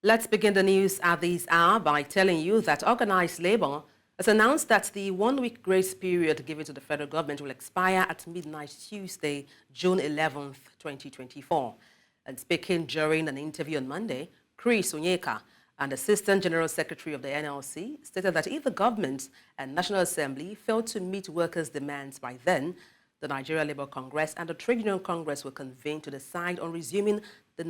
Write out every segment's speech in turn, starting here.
Let's begin the news at this hour by telling you that organized labor has announced that the one-week grace period given to the federal government will expire at midnight Tuesday, June 11th, 2024. And speaking during an interview on Monday, Chris Onyeka, an Assistant General Secretary of the NLC, stated that if the government and National Assembly fail to meet workers' demands by then, the Nigeria Labour Congress and the Trade Union Congress will convene to decide on resuming the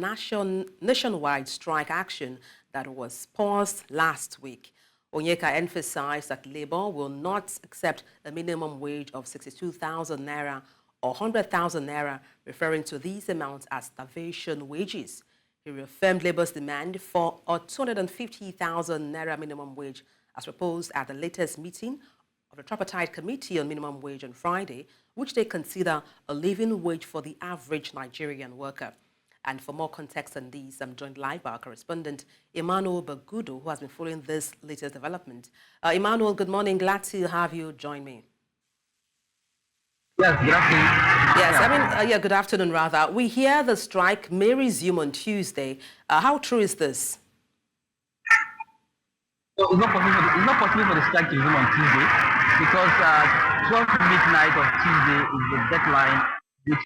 nationwide strike action that was paused last week. Onyeka emphasized that Labour will not accept a minimum wage of 62,000 naira or 100,000 naira, referring to these amounts as starvation wages. He reaffirmed Labour's demand for a 250,000 naira minimum wage as proposed at the latest meeting of the Tripartite Committee on Minimum Wage on Friday, which they consider a living wage for the average Nigerian worker. And for more context on this, I'm joined live by our correspondent, Emmanuel Bagudo, who has been following this latest development. Emmanuel, good morning. Glad to have you join me. Yes, good afternoon. Yes, good afternoon, rather. We hear the strike may resume on Tuesday. How true is this? So it's not possible for the strike to resume on Tuesday because 12 midnight of Tuesday is the deadline, which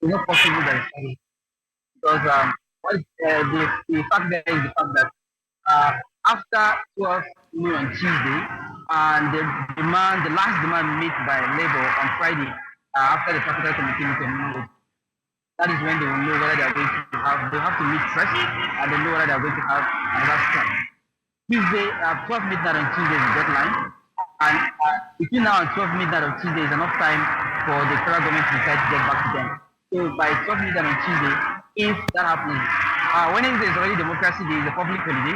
is not possible that it's because the fact there is the fact that after 12 noon on Tuesday, and the last demand made by Labour on Friday after the Tripartite Committee meeting, that is when they will know whether they are going to have to meet first, and they know whether they are going to have another strike. Tuesday, 12 midnight on Tuesday is the deadline, and between now and 12 midnight on Tuesday is enough time for the federal government to decide to get back to them. So by 12 midnight on Tuesday, if that happens, Wednesday is already Democracy Day, is a public holiday,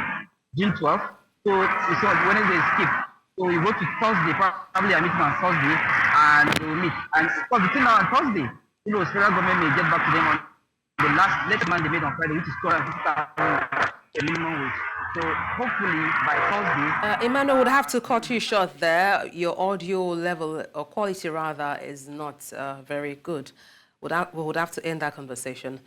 June 12th, so Wednesday is skipped. So we go to Thursday, probably a meeting on Thursday, and they will meet. And of course, between now and Thursday, the federal government may get back to them on the latest demand they made on Friday, which is 250,000 minimum wage. So hopefully by Thursday. Emmanuel, would have to cut you short there. Your audio level, or quality rather, is not very good. We would have to end that conversation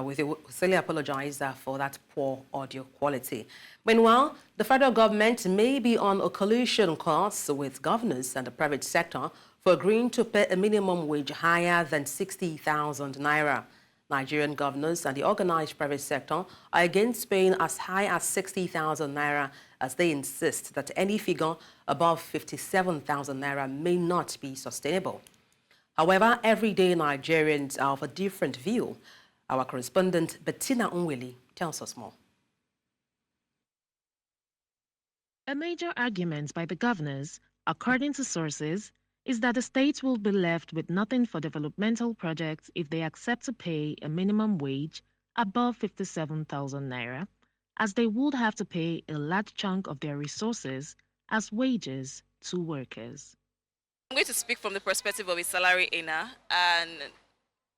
with you. We sincerely apologize for that poor audio quality. Meanwhile, the federal government may be on a collusion course with governors and the private sector for agreeing to pay a minimum wage higher than 60,000 naira. Nigerian governors and the organized private sector are against paying as high as 60,000 naira, as they insist that any figure above 57,000 naira may not be sustainable. However, everyday Nigerians are of a different view. Our correspondent Bettina Unwili tells us more. A major argument by the governors, according to sources, is that the state will be left with nothing for developmental projects if they accept to pay a minimum wage above 57,000 naira, as they would have to pay a large chunk of their resources as wages to workers. I'm going to speak from the perspective of a salary earner, and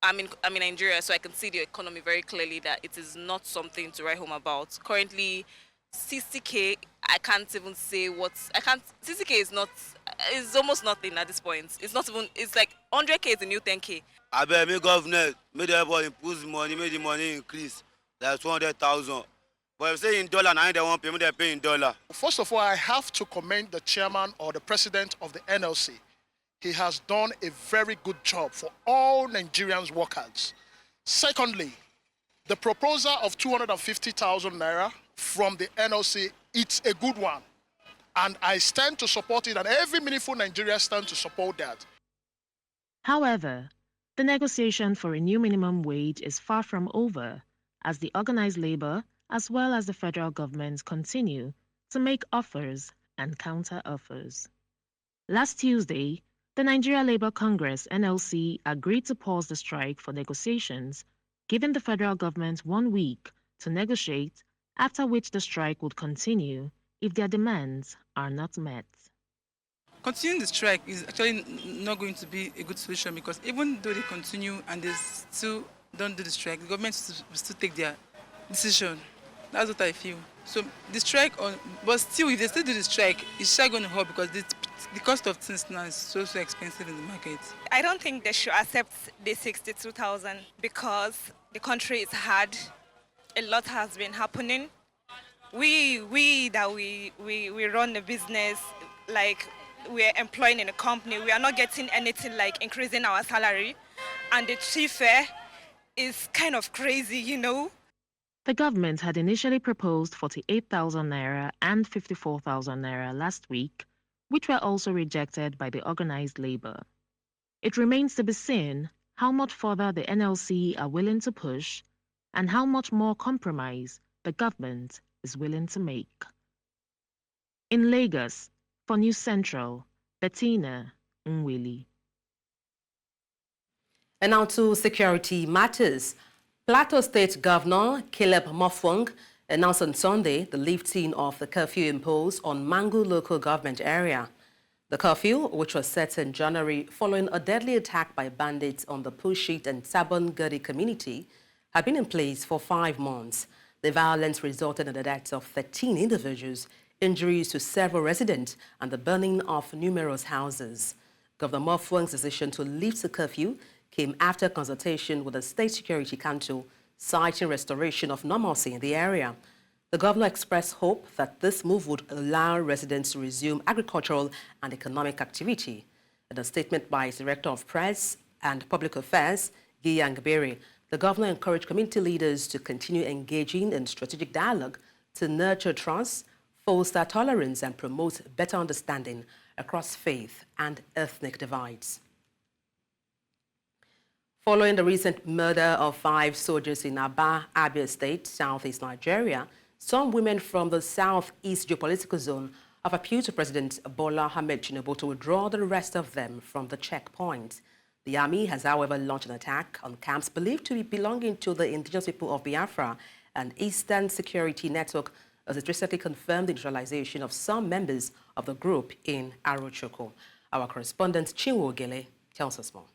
I'm in Nigeria, so I can see the economy very clearly that it is not something to write home about. Currently, 60K, I can't even say CCK is almost nothing at this point. It's not even, it's like 100K is the new 10K. I bet me government, made everybody improve the money, made the money increase. That's 200,000. But if say in dollar, now they won't pay, they pay in dollar. First of all, I have to commend the chairman or the president of the NLC. He has done a very good job for all Nigerians workers. Secondly, the proposal of 250,000 naira from the NLC, it's a good one. And I stand to support it, and every meaningful Nigerian stands to support that. However, the negotiation for a new minimum wage is far from over, as the organized labor as well as the federal government continue to make offers and counter-offers. Last Tuesday, the Nigeria Labour Congress (NLC) agreed to pause the strike for negotiations, giving the federal government 1 week to negotiate, after which the strike would continue if their demands are not met. Continuing the strike is actually not going to be a good solution, because even though they continue and they still don't do the strike, the government will still take their decision. That's what I feel. So the strike, but still, if they still do the strike, it's still going to hurt, because the cost of things now is so expensive in the market. I don't think they should accept the 62,000 because the country is hard. a lot has been happening. We run a business, like we're employing in a company. We are not getting anything like increasing our salary, and the chief fare is kind of crazy, you know. The government had initially proposed 48,000 naira and 54,000 naira last week, which were also rejected by the organized labor. It remains to be seen how much further the NLC are willing to push and how much more compromise the government is willing to make. In Lagos, for News Central, Bettina Nwili. And now to security matters. Plateau State Governor Caleb Mofwang announced on Sunday the lifting of the curfew imposed on Mangu local government area. The curfew, which was set in January following a deadly attack by bandits on the Pushit and Sabon Gadi community, had been in place for 5 months. The violence resulted in the deaths of 13 individuals, injuries to several residents, and the burning of numerous houses. Governor Mofwang's decision to lift the curfew came after consultation with the State Security Council, citing restoration of normalcy in the area. The governor expressed hope that this move would allow residents to resume agricultural and economic activity. In a statement by his Director of Press and Public Affairs, Giyang Berry, the governor encouraged community leaders to continue engaging in strategic dialogue to nurture trust, foster tolerance, and promote better understanding across faith and ethnic divides. Following the recent murder of 5 soldiers in Aba, Abia State, southeast Nigeria, some women from the southeast geopolitical zone have appealed to President Bola Ahmed Tinubu to withdraw the rest of them from the checkpoint. The army has, however, launched an attack on camps believed to be belonging to the indigenous people of Biafra and Eastern Security Network, as it recently confirmed the neutralization of some members of the group in Arochoko. Our correspondent Chinwo Gele tells us more.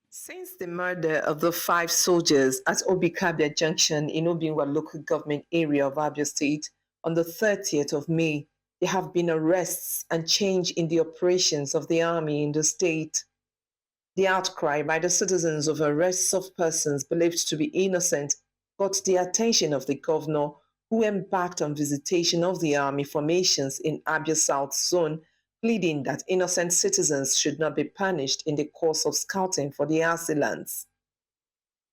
Since the murder of the 5 soldiers at Obikabia Junction in Obinwa local government area of Abia State on the 30th of May, there have been arrests and change in the operations of the army in the state. The outcry by the citizens of arrests of persons believed to be innocent got the attention of the governor, who embarked on visitation of the army formations in Abia South Zone, pleading that innocent citizens should not be punished in the course of scouting for the assailants.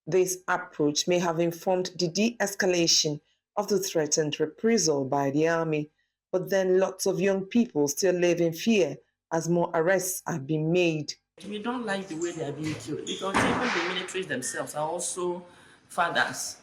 This approach may have informed the de-escalation of the threatened reprisal by the army, but then lots of young people still live in fear as more arrests have been made. We don't like the way they are being killed because even the militaries themselves are also fathers.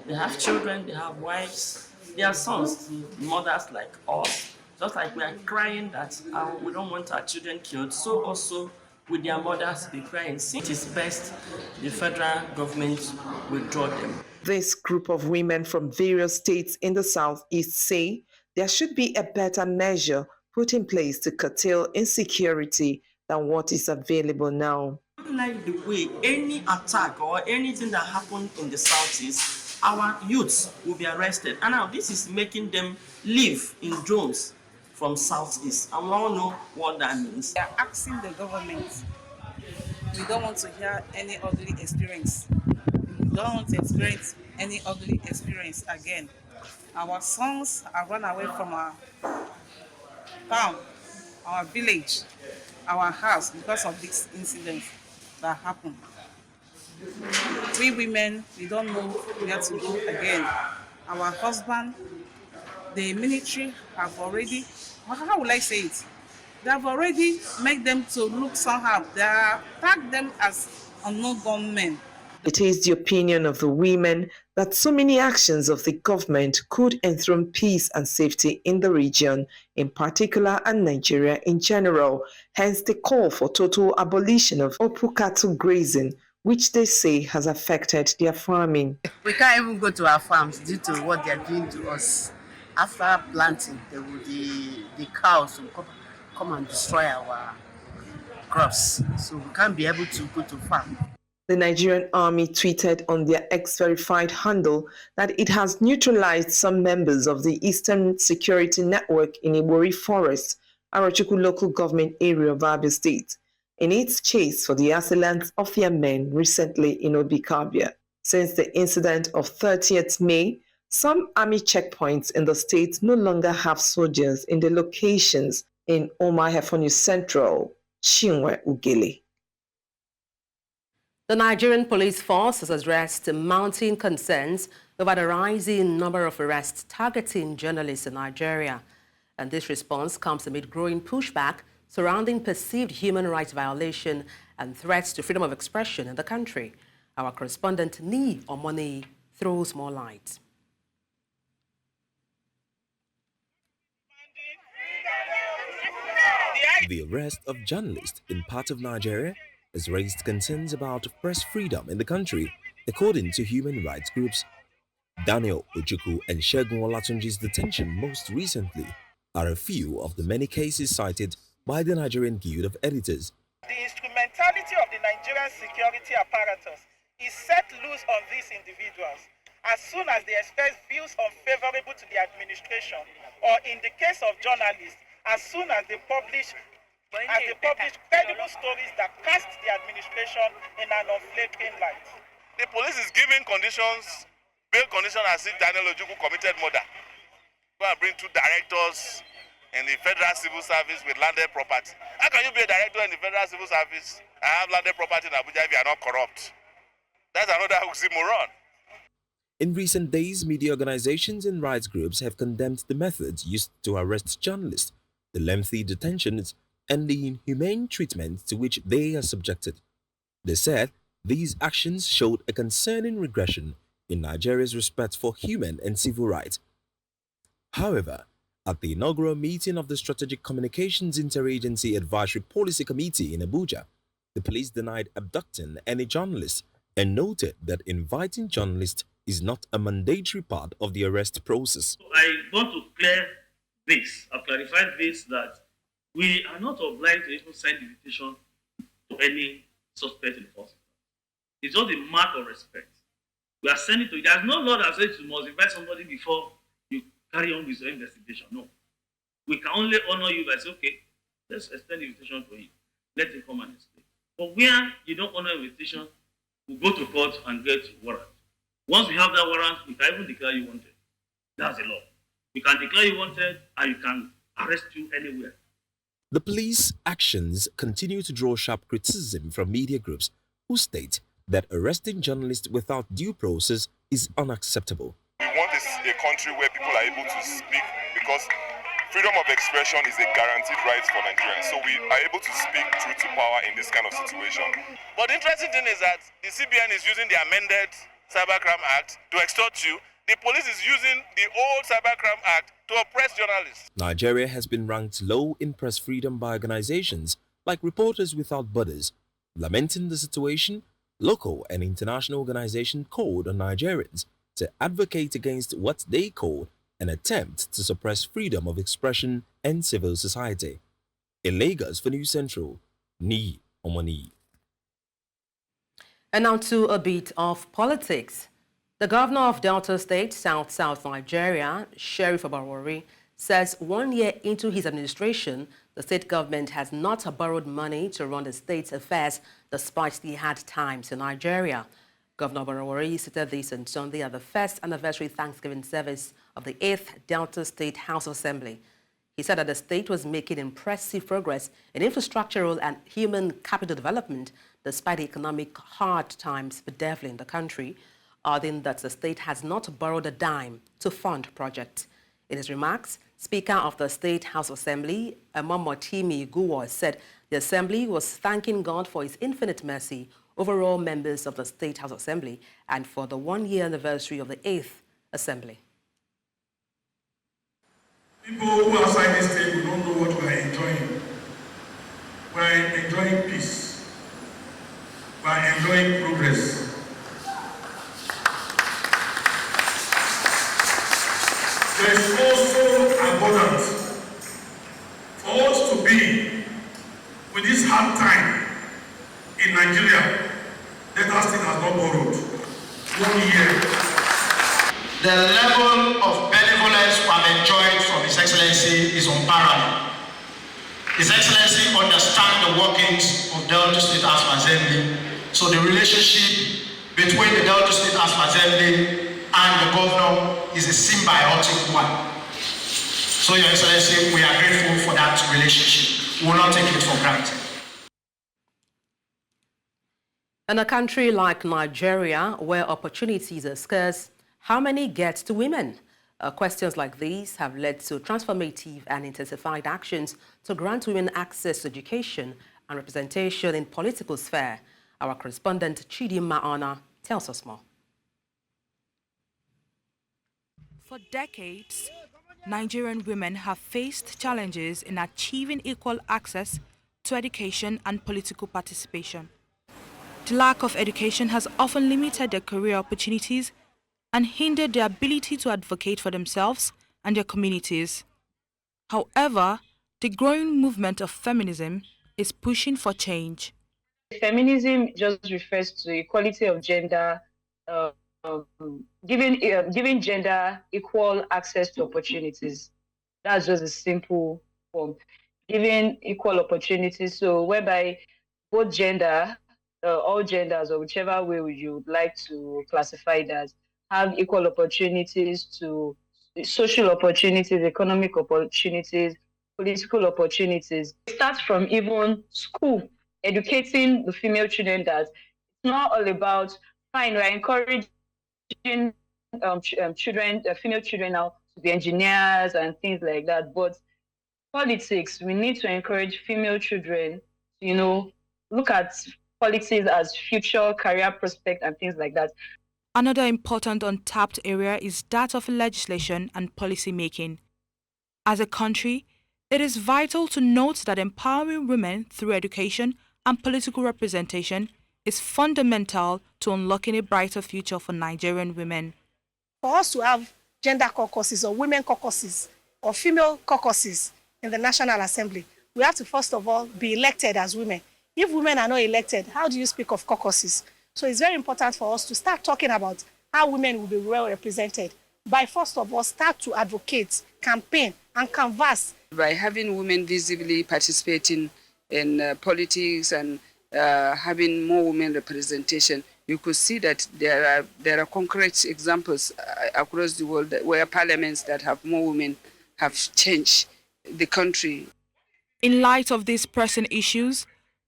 They have children, they have wives, they are sons, mothers like us. Just like we are crying that we don't want our children killed, so also with their mothers be crying. It is best the federal government withdraw them. This group of women from various states in the southeast say there should be a better measure put in place to curtail insecurity than what is available now. I don't like the way any attack or anything that happened in the southeast, our youths will be arrested. And now this is making them live in drones from southeast. And we all know what that means. We are asking the government, we don't want to hear any ugly experience. We don't want to experience any ugly experience again. Our sons are run away from our town, our village, our house because of this incident that happened. We women, we don't know where to go again. Our husband, the military have already, how will I say it? They have already made them to look somehow. They have tagged them as unknown gunmen. It is the opinion of the women that so many actions of the government could enthrone peace and safety in the region, in particular, and Nigeria in general. Hence the call for total abolition of Opu cattle grazing, which they say has affected their farming. We can't even go to our farms due to what they are doing to us. After planting, the cows will come and destroy our crops. So we can't be able to go to farm. The Nigerian army tweeted on their X-verified handle that it has neutralized some members of the Eastern Security Network in Oborevwori Forest, Arochoko local government area of Abia State, in its chase for the assailants of their men recently in Obikabia. Since the incident of 30th May, some army checkpoints in the state no longer have soldiers in the locations in Oborevwori Central, Chinwe Ugele. The Nigerian police force has addressed mounting concerns over the rising number of arrests targeting journalists in Nigeria. And this response comes amid growing pushback surrounding perceived human rights violation and threats to freedom of expression in the country. Our correspondent Ni Omoni throws more light. The arrest of journalists in part of Nigeria has raised concerns about press freedom in the country, according to human rights groups. Daniel Ojukwu and Segun Olatunji's detention most recently are a few of the many cases cited by the Nigerian Guild of Editors. The instrumentality of the Nigerian security apparatus is set loose on these individuals as soon as they express views unfavorable to the administration, or in the case of journalists, as soon as they publish credible stories that cast the administration in an unflattering light. The police is giving conditions, bail conditions, as if Daniel Ojukwu committed murder. Go and bring 2 directors in the Federal Civil Service with landed property. How can you be a director in the Federal Civil Service and have landed property in Abuja if you are not corrupt? That's another oxymoron. In recent days, media organizations and rights groups have condemned the methods used to arrest journalists, the lengthy detentions, and the inhumane treatment to which they are subjected. They said these actions showed a concerning regression in Nigeria's respect for human and civil rights. However, at the inaugural meeting of the Strategic Communications Interagency Advisory Policy Committee in Abuja, the police denied abducting any journalists and noted that inviting journalists is not a mandatory part of the arrest process. I want to clear this, I've clarified this, that we are not obliged to even send invitation to any suspect in the first place. It's just a mark of respect. We are sending to you. There's no law that says you must invite somebody before you carry on with your investigation. No. We can only honor you by saying, okay, let's extend the invitation to him. Let him come and explain. But where you don't honor invitation, we go to court and get warrant. Once we have that warrant, we can even declare you wanted. That's the law. We can declare you wanted and you can arrest you anywhere. The police actions continue to draw sharp criticism from media groups who state that arresting journalists without due process is unacceptable. We want a country where people are able to speak, because freedom of expression is a guaranteed right for Nigerians. So we are able to speak truth to power in this kind of situation. But the interesting thing is that the CBN is using the amended Cybercrime Act to extort you. The police is using the old Cybercrime Act to oppress journalists. Nigeria has been ranked low in press freedom by organizations like Reporters Without Borders. Lamenting the situation, local and international organizations called on Nigerians to advocate against what they call an attempt to suppress freedom of expression and civil society. In Lagos for News Central, Ni Omoni. And now to a bit of politics. The governor of Delta State, South Nigeria, Sheriff Oborevwori, says 1 year into his administration, the state government has not borrowed money to run the state's affairs despite the hard times in Nigeria. Governor Oborevwori stated this on Sunday at the first anniversary Thanksgiving service of the 8th Delta State House of Assembly. He said that the state was making impressive progress in infrastructural and human capital development despite the economic hard times bedeviling the country, adding that the state has not borrowed a dime to fund projects. In his remarks, Speaker of the State House Assembly, Omomotimi Guwo, said the Assembly was thanking God for his infinite mercy over all members of the State House Assembly and for the 1 year anniversary of the 8th Assembly. People who are outside this table don't know what we are enjoying. We are enjoying peace. We are enjoying progress. There is also abundant for us to be with this hard time in Nigeria. Delta State has not borrowed 1 year. The level of benevolence we have enjoyed from His Excellency is unparalleled. His Excellency understands the workings of Delta State House Assembly, so the relationship between the Delta State House of Assembly and the governor is a symbiotic one. So, Your Excellency, we are grateful for that relationship. We will not take it for granted. In a country like Nigeria, where opportunities are scarce, how many get to women? Questions like these have led to transformative and intensified actions to grant women access to education and representation in political sphere. Our correspondent Chidimma Ona tells us more. For decades, Nigerian women have faced challenges in achieving equal access to education and political participation. The lack of education has often limited their career opportunities and hindered their ability to advocate for themselves and their communities. However, the growing movement of feminism is pushing for change. Feminism just refers to equality of gender, giving gender equal access to opportunities. That's just a simple form. Giving equal opportunities, so whereby both gender, all genders, or whichever way you would like to classify it as, have equal opportunities to social opportunities, economic opportunities, political opportunities. It starts from even school, educating the female children that it's not all about, fine, we're encouraging children, female children now to be engineers and things like that. But politics, we need to encourage female children to, look at politics as future career prospect and things like that. Another important untapped area is that of legislation and policy making. As a country, it is vital to note that empowering women through education and political representation is fundamental to unlocking a brighter future for Nigerian women. For us to have gender caucuses or women caucuses or female caucuses in the National Assembly, we have to first of all be elected as women. If women are not elected, how do you speak of caucuses? So it's very important for us to start talking about how women will be well represented by first of all start to advocate, campaign and canvass. By having women visibly participating in politics and having more women representation, you could see that there are concrete examples across the world where parliaments that have more women have changed the country. In light of these pressing issues,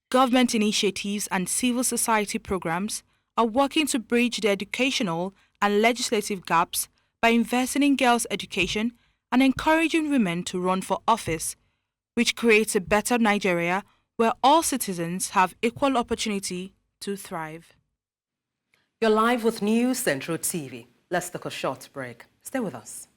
government initiatives and civil society programs are working to bridge the educational and legislative gaps by investing in girls' education and encouraging women to run for office, which creates a better Nigeria where all citizens have equal opportunity to thrive. You're live with News Central TV. Let's take a short break. Stay with us.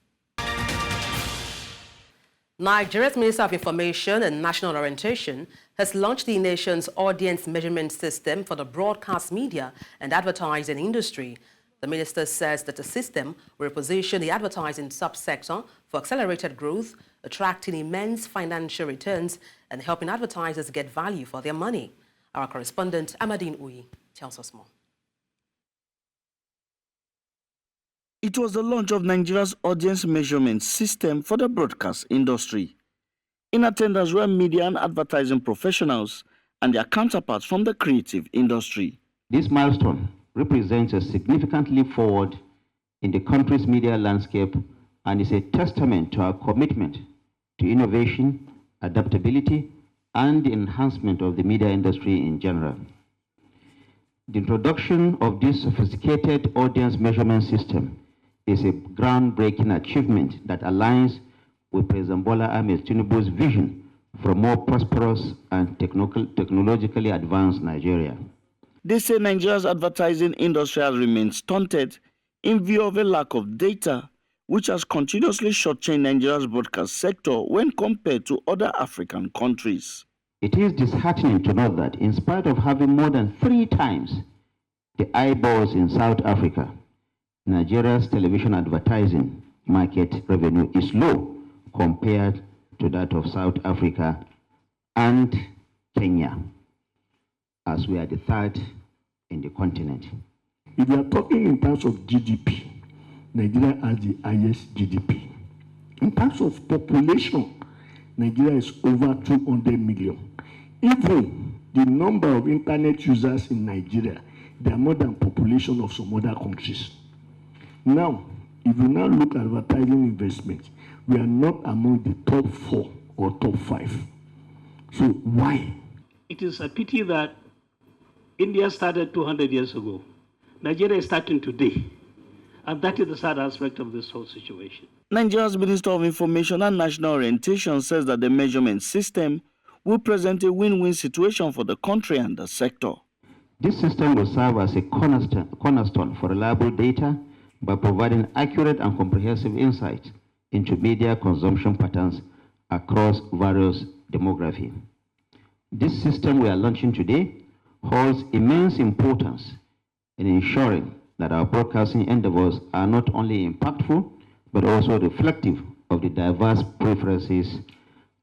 Nigeria's Minister of Information and National Orientation has launched the nation's audience measurement system for the broadcast media and advertising industry. The minister says that the system will position the advertising subsector for accelerated growth, attracting immense financial returns and helping advertisers get value for their money. Our correspondent Amadine Uyi tells us more. It was the launch of Nigeria's audience measurement system for the broadcast industry. In attendance were media and advertising professionals and their counterparts from the creative industry. This milestone represents a significant leap forward in the country's media landscape and is a testament to our commitment to innovation, adaptability, and the enhancement of the media industry in general. The introduction of this sophisticated audience measurement system is a groundbreaking achievement that aligns with President Bola Ahmed Tinubu's vision for a more prosperous and technologically advanced Nigeria. They say Nigeria's advertising industry has remained stunted in view of a lack of data, which has continuously shortchanged Nigeria's broadcast sector when compared to other African countries. It is disheartening to note that in spite of having more than 3 times the eyeballs in South Africa, Nigeria's television advertising market revenue is low compared to that of South Africa and Kenya, as we are the 3rd in the continent. If you are talking in terms of GDP, Nigeria has the highest GDP. In terms of population, Nigeria is over 200 million. Even the number of internet users in Nigeria, They are more than population of some other countries. Now, if you now look at advertising investment, we are not among the top 4 or top 5. So why? It is a pity that India started 200 years ago. Nigeria is starting today. And that is the sad aspect of this whole situation. Nigeria's Minister of Information and National Orientation says that the measurement system will present a win-win situation for the country and the sector. This system will serve as a cornerstone for reliable data by providing accurate and comprehensive insight into media consumption patterns across various demographies. This system we are launching today holds immense importance in ensuring that our broadcasting endeavors are not only impactful, but also reflective of the diverse preferences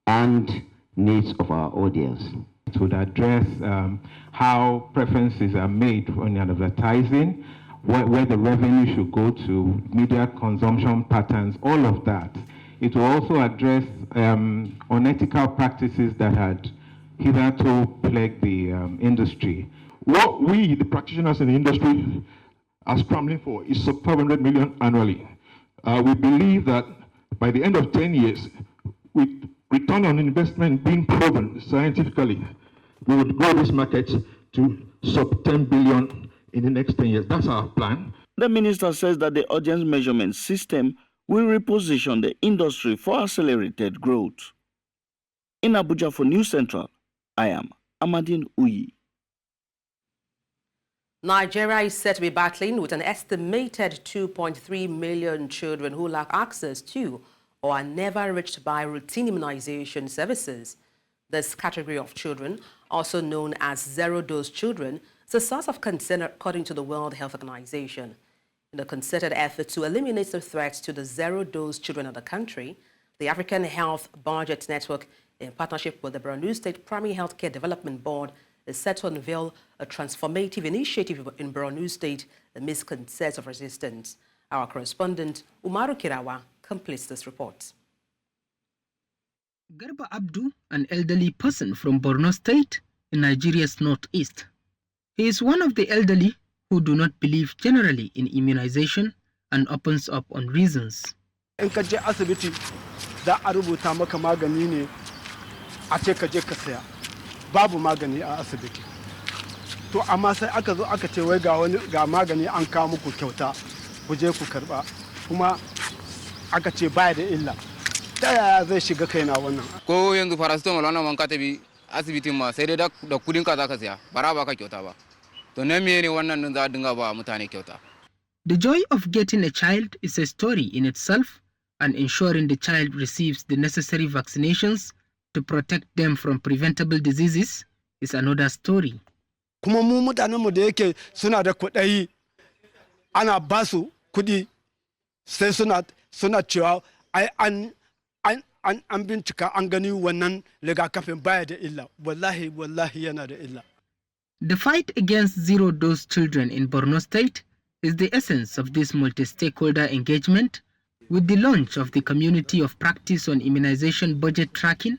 and needs of our audience. It would address how preferences are made on advertising, where the revenue should go to, media consumption patterns, all of that. It will also address unethical practices that had hitherto plagued the industry. What we, the practitioners in the industry, are scrambling for is sub 500 million annually. We believe that by the end of 10 years, with return on investment being proven scientifically, we would grow this market to sub 10 billion in the next 10 years. That's our plan. The minister says that the audience measurement system will reposition the industry for accelerated growth. In Abuja for News Central, I am Amadine Uyi. Nigeria is said to be battling with an estimated 2.3 million children who lack access to or are never reached by routine immunization services. This category of children, also known as zero-dose children, is a source of concern according to the World Health Organization. In a concerted effort to eliminate the threat to the zero-dose children of the country, the African Health Budget Network, in partnership with the Borno State Primary Healthcare Development Board, is set to unveil a transformative initiative in Borno State amidst concerns of resistance. Our correspondent, Umaru Kirawa, completes this report. Garba Abdu, an elderly person from Borno State in Nigeria's northeast. He is one of the elderly who do not believe generally in immunization and opens up on reasons. In ka je asibiti za a rubuta maka magani ne a ce ka je ka saya. Babu magani a asibiti. To amma sai aka zo aka ce wai ga magani an kawo muku kyauta ku je ku karba kuma aka ce baya da illa. Ta yaya zai shiga kaina wannan? Ko yanzu paracetamol wannan man ka tabi asibitin ma sai dai da kudin ka zaka saya bara ba ka kyauta ba. To ne me ne wannan din za dinga ba mutane kyauta. The joy of getting a child is a story in itself, and ensuring the child receives the necessary vaccinations to protect them from preventable diseases is another story. Kuma mu mutanenmu da yake suna da kuɗi ana ba su kuɗi sai suna cewa ai an bincika an gani wannan rigakafin baya da illa. Wallahi yana da illa. The fight against zero-dose children in Borno State is the essence of this multi-stakeholder engagement, with the launch of the Community of Practice on Immunization Budget Tracking,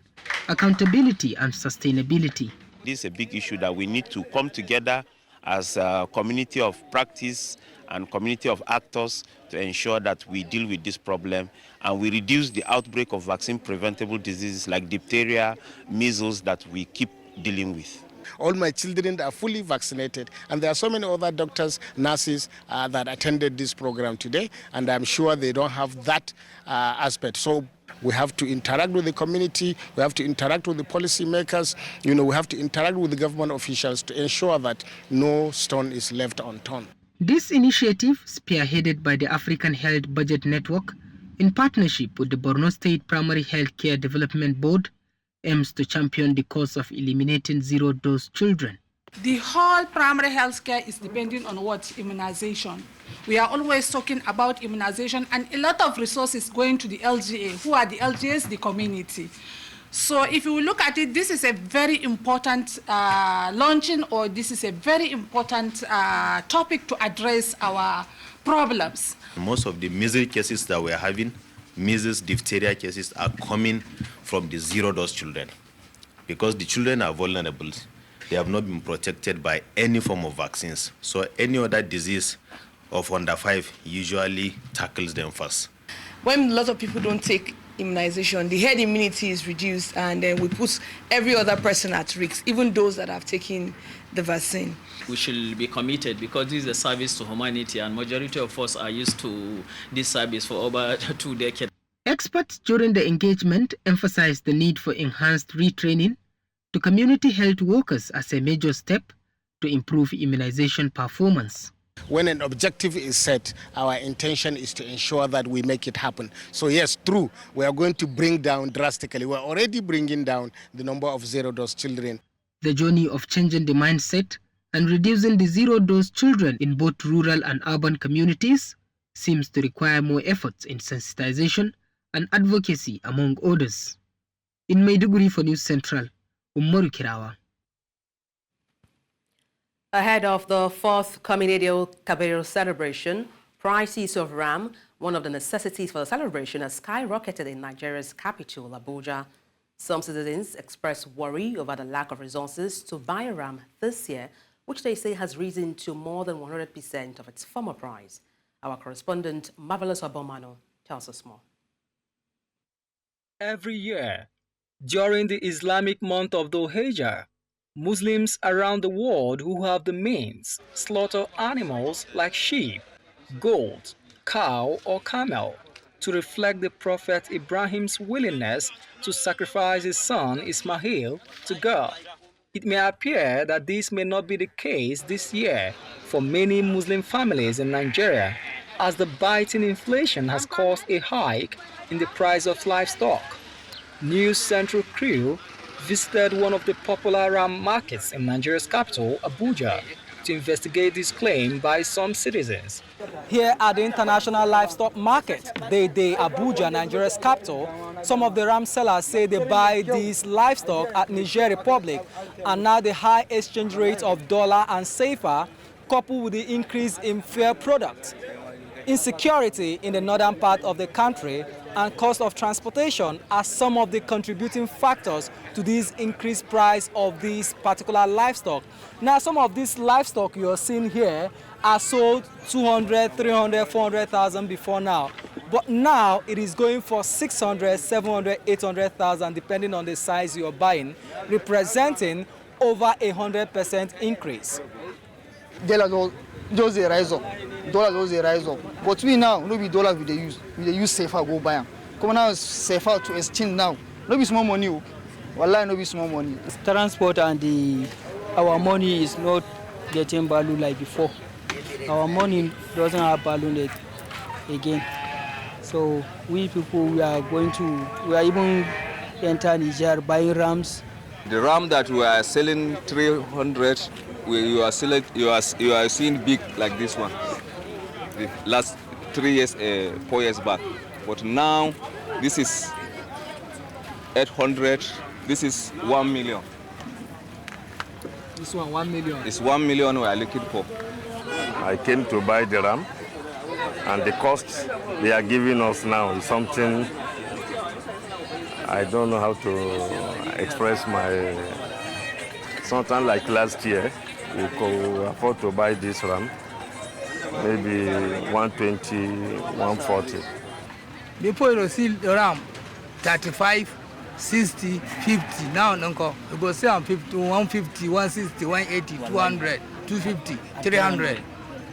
Accountability and Sustainability. This is a big issue that we need to come together as a community of practice and community of actors to ensure that we deal with this problem and we reduce the outbreak of vaccine-preventable diseases like diphtheria, measles that we keep dealing with. All my children are fully vaccinated, and there are so many other doctors, nurses that attended this program today, and I'm sure they don't have that aspect. So we have to interact with the community, we have to interact with the policymakers, we have to interact with the government officials to ensure that no stone is left unturned. This initiative, spearheaded by the African Health Budget Network in partnership with the Borno State Primary Healthcare Development Board, aims to champion the cause of eliminating zero-dose children. The whole primary health care is depending on what? Immunization. We are always talking about immunization, and a lot of resources going to the LGA. Who are the LGAs? The community. So if you look at it, this is a very important launching, or this is a very important topic to address our problems. Most of the measles cases that we are having, measles, diphtheria cases, are coming from the zero-dose children because the children are vulnerable. They have not been protected by any form of vaccines. So any other disease of under 5 usually tackles them first. When a lot of people don't take immunization, the herd immunity is reduced, and then we put every other person at risk, even those that have taken the vaccine. We should be committed because this is a service to humanity, and majority of us are used to this service for over 2 decades. Experts during the engagement emphasized the need for enhanced retraining to community health workers as a major step to improve immunization performance. When an objective is set, our intention is to ensure that we make it happen. So yes, true, we are going to bring down drastically. We're already bringing down the number of zero-dose children. The journey of changing the mindset and reducing the zero-dose children in both rural and urban communities seems to require more efforts in sensitization and advocacy, among others. In Maiduguri for News Central, Umaru Kirawa. Ahead of the forthcoming Eid al-Kabir celebration, prices of ram, one of the necessities for the celebration, has skyrocketed in Nigeria's capital, Abuja. Some citizens express worry over the lack of resources to buy a ram this year, which they say has risen to more than 100% of its former price. Our correspondent, Marvelous Obomano, tells us more. Every year, during the Islamic month of Dhul Hijjah, Muslims around the world who have the means slaughter animals like sheep, goat, cow, or camel to reflect the Prophet Ibrahim's willingness to sacrifice his son Ismail to God. It may appear that this may not be the case this year for many Muslim families in Nigeria, as the biting inflation has caused a hike in the price of livestock. News Central crew visited one of the popular ram markets in Nigeria's capital, Abuja, to investigate this claim by some citizens. Here at the International Livestock Market, Day Abuja, Nigeria's capital, some of the ram sellers say they buy these livestock at Niger Republic, and now the high exchange rate of dollar and CFA, coupled with the increase in fair products, insecurity in the northern part of the country, and cost of transportation are some of the contributing factors to this increased price of these particular livestock. Now, some of these livestock you're seeing here are sold 200, 300, 400,000 before now. But now it is going for 600, 700, 800,000 depending on the size you're buying, representing over 100% increase. Just a rise up. Dollars just a rise up. But we now, no be dollars we use. We use safer go buy them. Come now safer to exchange now. No be small money. Wallahi no be small money. Transport and our money is not getting value like before. Our money doesn't have value again. So we people, we are even enter Niger buying rams. The ram that we are selling 300, you are seeing big like this one. The last 3 years, 4 years back. But now this is 800. This is 1 million. This one 1 million. It's 1 million we are looking for. I came to buy the ram, and the cost they are giving us now is something I don't know how to express my. Something like last year, we could afford to buy this ram, maybe 120, 140. Before you see the ram, 35, 60, 50. Now, you go sell 50, 150, 160, 180, 200, 250, 300,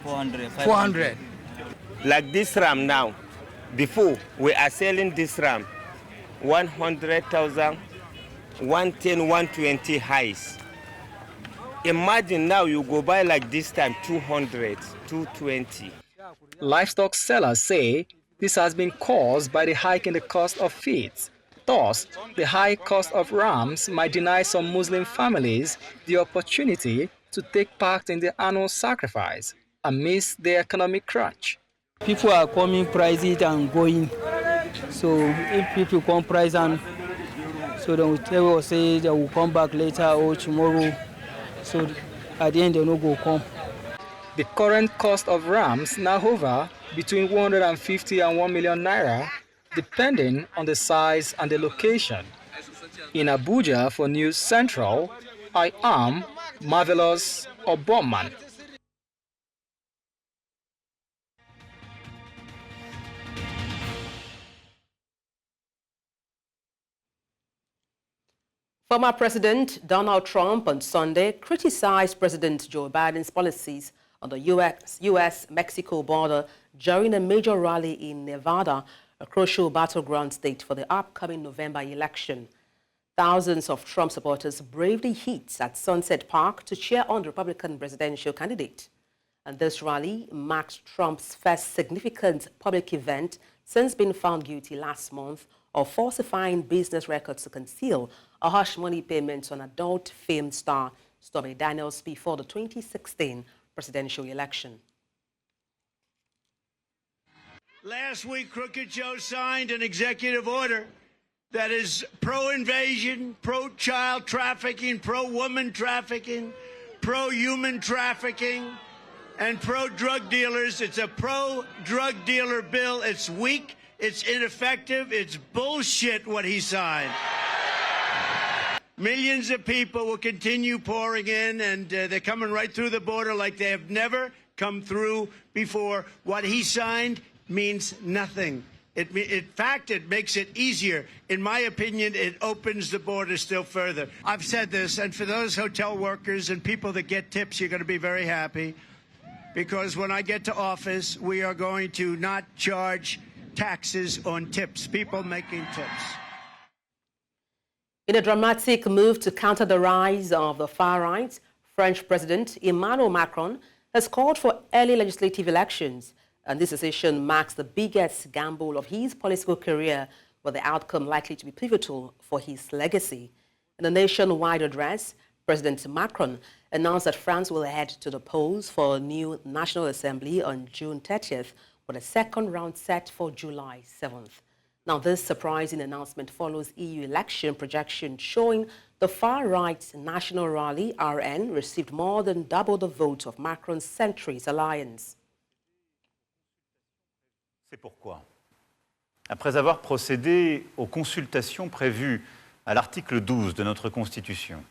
400. Like this ram now, before we are selling this ram, 100,000, 110, 120 highs. Imagine now you go buy like this time 200, 220. Livestock sellers say this has been caused by the hike in the cost of feeds. Thus, the high cost of rams might deny some Muslim families the opportunity to take part in the annual sacrifice amidst the economic crunch. People are coming, price it and going. So if people come price and so they will say they will come back later or tomorrow. So at the end they no go come. The current cost of rams now hover between 150 and 1 million naira, depending on the size and the location. In Abuja for News Central, I am Marvelous or Bomman. Former President Donald Trump on Sunday criticized President Joe Biden's policies on the U.S.-Mexico border during a major rally in Nevada, a crucial battleground state for the upcoming November election. Thousands of Trump supporters braved the heat at Sunset Park to cheer on the Republican presidential candidate. And this rally marked Trump's first significant public event since being found guilty last month of falsifying business records to conceal a hush money payment on adult film star Stormy Daniels before the 2016 presidential election. Last week, Crooked Joe signed an executive order that is pro-invasion, pro-child trafficking, pro-woman trafficking, pro-human trafficking, and pro-drug dealers. It's a pro-drug dealer bill. It's weak. It's ineffective. It's bullshit what he signed. Millions of people will continue pouring in, and they're coming right through the border like they have never come through before. What he signed means nothing. In fact, it makes it easier. In my opinion, it opens the border still further. I've said this, and for those hotel workers and people that get tips, you're going to be very happy. Because when I get to office, we are going to not charge taxes on tips, people making tips. In a dramatic move to counter the rise of the far right, French President Emmanuel Macron has called for early legislative elections. And this decision marks the biggest gamble of his political career, with the outcome likely to be pivotal for his legacy. In a nationwide address, President Macron announced that France will head to the polls for a new National Assembly on June 30th, with a second round set for July 7th. Now, this surprising announcement follows EU election projections showing the far-right National Rally, RN, received more than double the vote of Macron's centrist alliance. C'est pourquoi, après avoir procédé aux consultations prévues à l'article 12 de notre Constitution,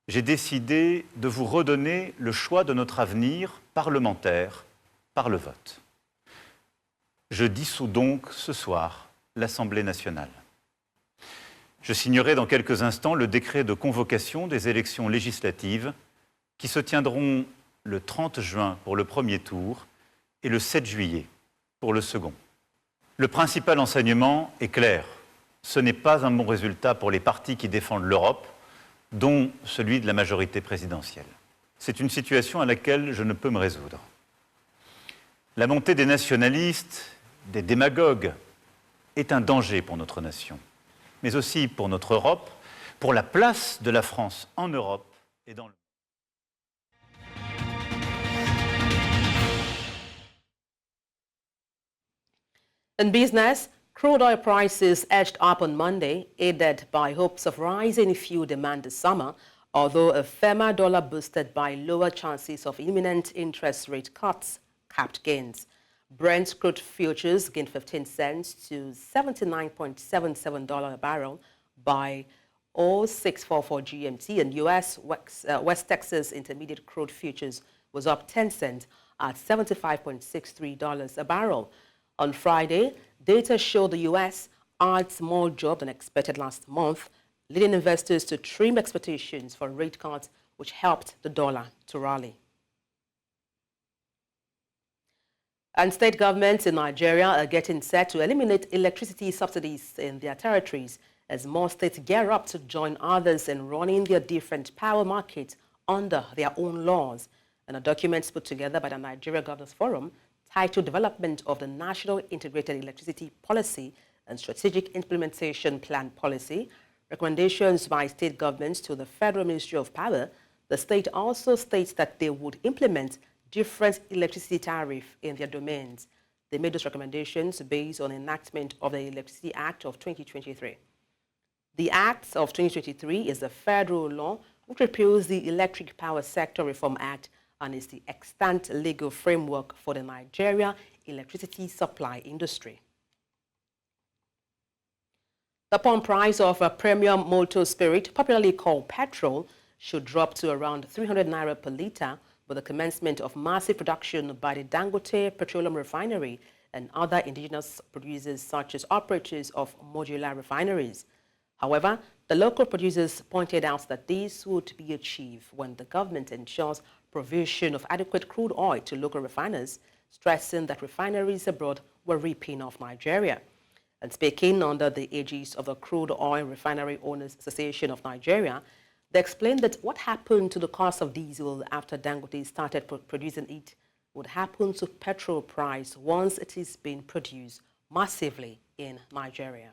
j'ai décidé de vous redonner le choix de notre avenir parlementaire par le vote. Je dissous donc ce soir l'Assemblée nationale. Je signerai dans quelques instants le décret de convocation des élections législatives qui se tiendront le 30 juin pour le premier tour et le 7 juillet pour le second. Le principal enseignement est clair. Ce n'est pas un bon résultat pour les partis qui défendent l'Europe, dont celui de la majorité présidentielle. C'est une situation à laquelle je ne peux me résoudre. La montée des nationalistes, des démagogues, est un danger pour notre nation, mais aussi pour notre Europe, pour la place de la France en Europe et dans le monde. In business, crude oil prices edged up on Monday, aided by hopes of rising fuel demand this summer, although a firmer dollar boosted by lower chances of imminent interest rate cuts capped gains. Brent crude futures gained 15 cents to $79.77 a barrel by 0644 GMT, and U.S. West Texas Intermediate crude futures was up 10 cents at $75.63 a barrel. On Friday, data showed the U.S. adds more jobs than expected last month, leading investors to trim expectations for rate cuts, which helped the dollar to rally. And state governments in Nigeria are getting set to eliminate electricity subsidies in their territories as more states gear up to join others in running their different power markets under their own laws. And a document put together by the Nigeria Governors Forum titled Development of the National Integrated Electricity Policy and Strategic Implementation Plan Policy, recommendations by state governments to the Federal Ministry of Power. The state also states that they would implement different electricity tariff in their domains. They made those recommendations based on enactment of the Electricity Act of 2023. The Act of 2023 is a federal law which repeals the Electric Power Sector Reform Act and is the extant legal framework for the Nigeria electricity supply industry. The pump price of a premium motor spirit, popularly called petrol, should drop to around 300 naira per litre with the commencement of massive production by the Dangote Petroleum Refinery and other indigenous producers such as operators of modular refineries. However, the local producers pointed out that this would be achieved when the government ensures provision of adequate crude oil to local refiners, stressing that refineries abroad were ripping off Nigeria. And speaking under the aegis of the Crude Oil Refinery Owners Association of Nigeria, they explained that what happened to the cost of diesel after Dangote started producing it would happen to petrol price once it is being produced massively in Nigeria.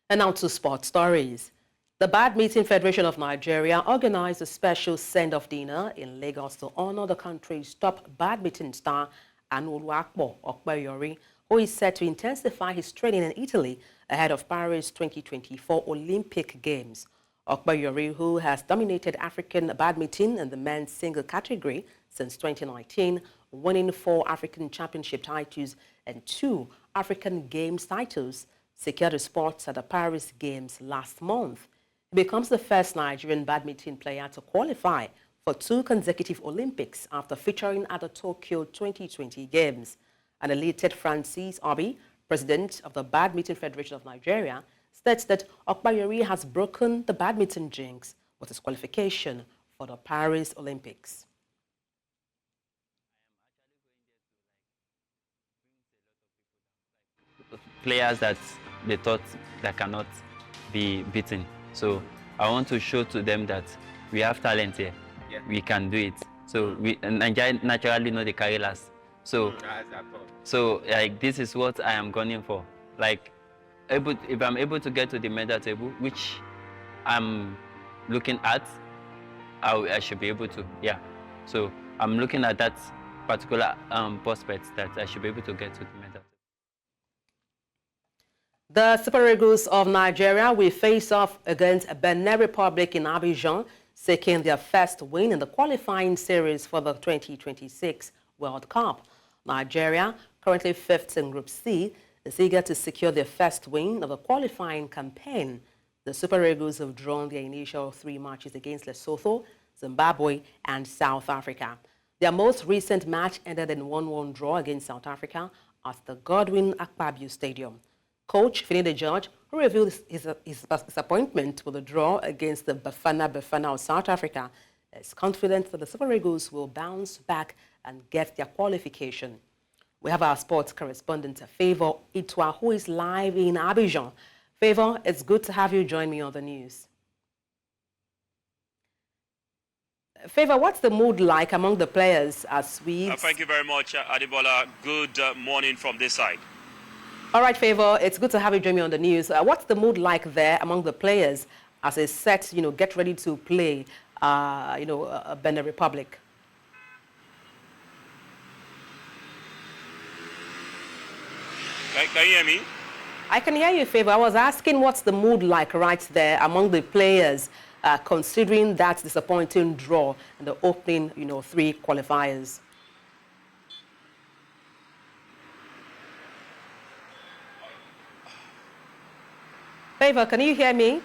And now to sports stories. The Badminton Federation of Nigeria organized a special send-off dinner in Lagos to honor the country's top badminton star, Oborevwori, who is set to intensify his training in Italy ahead of Paris 2024 Olympic Games. Oborevwori, who has dominated African badminton in the men's single category since 2019, winning 4 African championship titles and 2 African Games titles, secured the spots at the Paris Games last month. He becomes the first Nigerian badminton player to qualify for 2 consecutive Olympics after featuring at the Tokyo 2020 Games. And elated Francis Obi, president of the Badminton Federation of Nigeria, states that Oborevwori has broken the badminton jinx with his qualification for the Paris Olympics. Players that they thought that cannot be beaten. So I want to show to them that we have talent here. Yeah. We can do it. So Nigeria naturally know the carry last. So like this is what I am gunning for. Like if I'm able to get to the medal table, which I'm looking at, I should be able to. Yeah. So I'm looking at that particular prospect that I should be able to get to the medal table. The Super Eagles of Nigeria will face off against Benin Republic in Abidjan, seeking their first win in the qualifying series for the 2026 World Cup. Nigeria, currently 5th in Group C, is eager to secure their first win of the qualifying campaign. The Super Eagles have drawn their initial 3 matches against Lesotho, Zimbabwe, and South Africa. Their most recent match ended in 1-1 draw against South Africa at the Godwin Akpabio Stadium. Coach Finide George, who revealed his disappointment with the draw against the Bafana of South Africa, is confident that the Super Eagles will bounce back and get their qualification. We have our sports correspondent, Favor Itwa, who is live in Abidjan. Favor, it's good to have you join me on the news. Favor, what's the mood like among the players as we... Thank you very much, Adibola. Good morning from this side. All right, Favor, it's good to have you join me on the news. What's the mood like there among the players as they set, get ready to play, Benin Republic? Can you hear me? I can hear you, Favor. I was asking what's the mood like right there among the players, considering that disappointing draw in the opening, 3 qualifiers. Favor, can you hear me?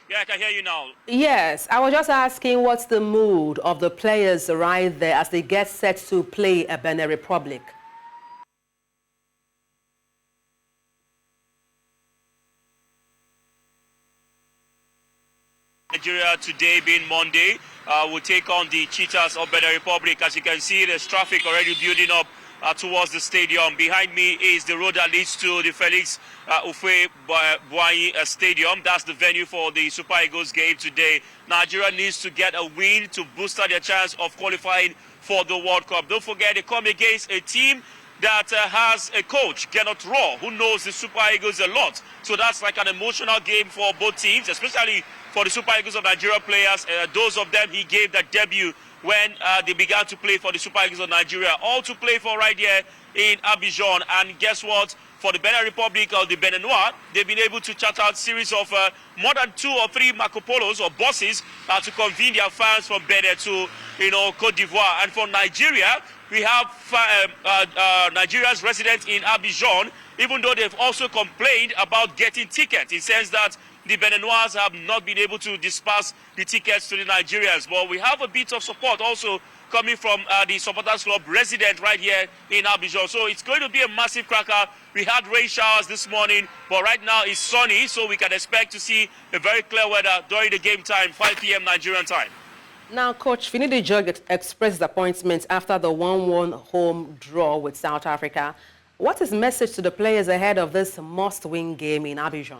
Yeah, I can hear you now. Yes, I was just asking what's the mood of the players right there as they get set to play at Benin Republic. Nigeria today being Monday will take on the Cheetahs of Benin Republic. As you can see, there's traffic already building up towards the stadium. Behind me is the road that leads to the Felix Oborevwori Stadium. That's the venue for the Super Eagles game today. Nigeria needs to get a win to boost their chance of qualifying for the World Cup. Don't forget, they come against a team that has a coach, Gernot Rohr, who knows the Super Eagles a lot. So that's like an emotional game for both teams, especially for the Super Eagles of Nigeria players. Those of them he gave their debut when they began to play for the Super Eagles of Nigeria. All to play for right here in Abidjan. And guess what? For the Benin Republic or the Beninois, they've been able to chart out a series of more than 2 or 3 Marco Polos or buses to convene their fans from Benin to, Cote d'Ivoire. And for Nigeria, we have Nigeria's residents in Abidjan, even though they've also complained about getting tickets, in the sense that the Beninois have not been able to disperse the tickets to the Nigerians. But we have a bit of support also coming from the supporters club resident right here in Abidjan. So it's going to be a massive cracker. We had rain showers this morning, but right now it's sunny, so we can expect to see a very clear weather during the game time, 5 p.m. Nigerian time. Now, Coach Finidi George expressed disappointment after the 1-1 home draw with South Africa. What is the message to the players ahead of this must-win game in Abidjan?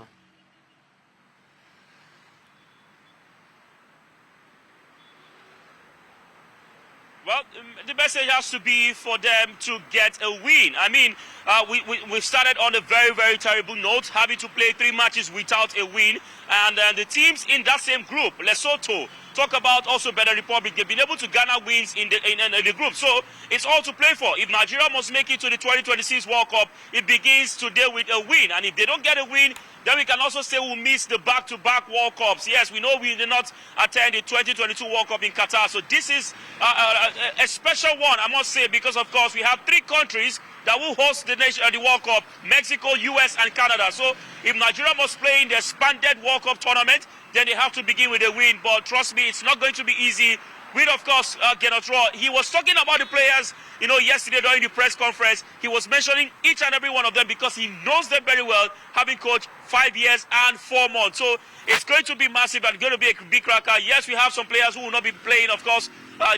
Well, the message has to be for them to get a win. I mean, we started on a very, very terrible note, having to play 3 matches without a win. And the teams in that same group, Lesotho, talk about also Benin Republic, they've been able to garner wins in the group. So it's all to play for. If Nigeria must make it to the 2026 World Cup, it begins today with a win. And if they don't get a win, then we can also say we'll miss the back-to-back World Cups. Yes, we know we did not attend the 2022 World Cup in Qatar. So this is a special one, I must say, because, of course, we have 3 countries that will host the World Cup: Mexico, US, and Canada. So if Nigeria must play in the expanded World Cup tournament, then they have to begin with a win. But trust me, it's not going to be easy. With, of course, Genotro, he was talking about the players, yesterday during the press conference. He was mentioning each and every one of them because he knows them very well, having coached 5 years and 4 months. So it's going to be massive and going to be a big cracker. Yes, we have some players who will not be playing, of course,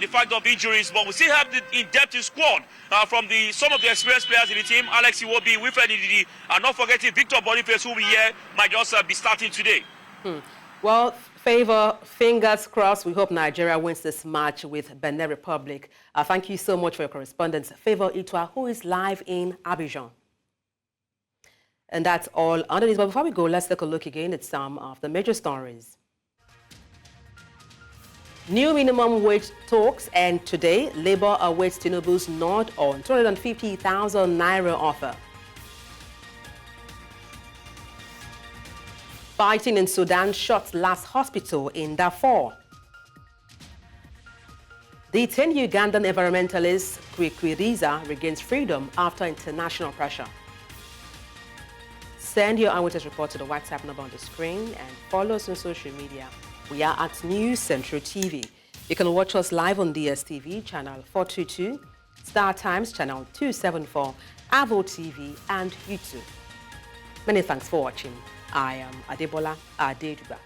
the fact of injuries, but we still have the in-depth squad from some of the experienced players in the team: Alex Iwobi, Wilfred Ndidi, and not forgetting Victor Boniface, who we hear might just be starting today. Well, Favor, fingers crossed. We hope Nigeria wins this match with Benin Republic. Thank you so much for your correspondence. Favor Itwa, who is live in Abidjan. And that's all under this. But before we go, let's take a look again at some of the major stories. New minimum wage talks end today. Labour awaits Tinubu's nod on 250,000 naira offer. Fighting in Sudan shuts last hospital in Darfur. The 10 Ugandan environmentalist Kwiriza regains freedom after international pressure. Send your eyewitness report to the WhatsApp number on the screen and follow us on social media. We are at News Central TV. You can watch us live on DSTV channel 422, Star Times channel 274, Avo TV and YouTube. Many thanks for watching. I am Adebola Adeduba.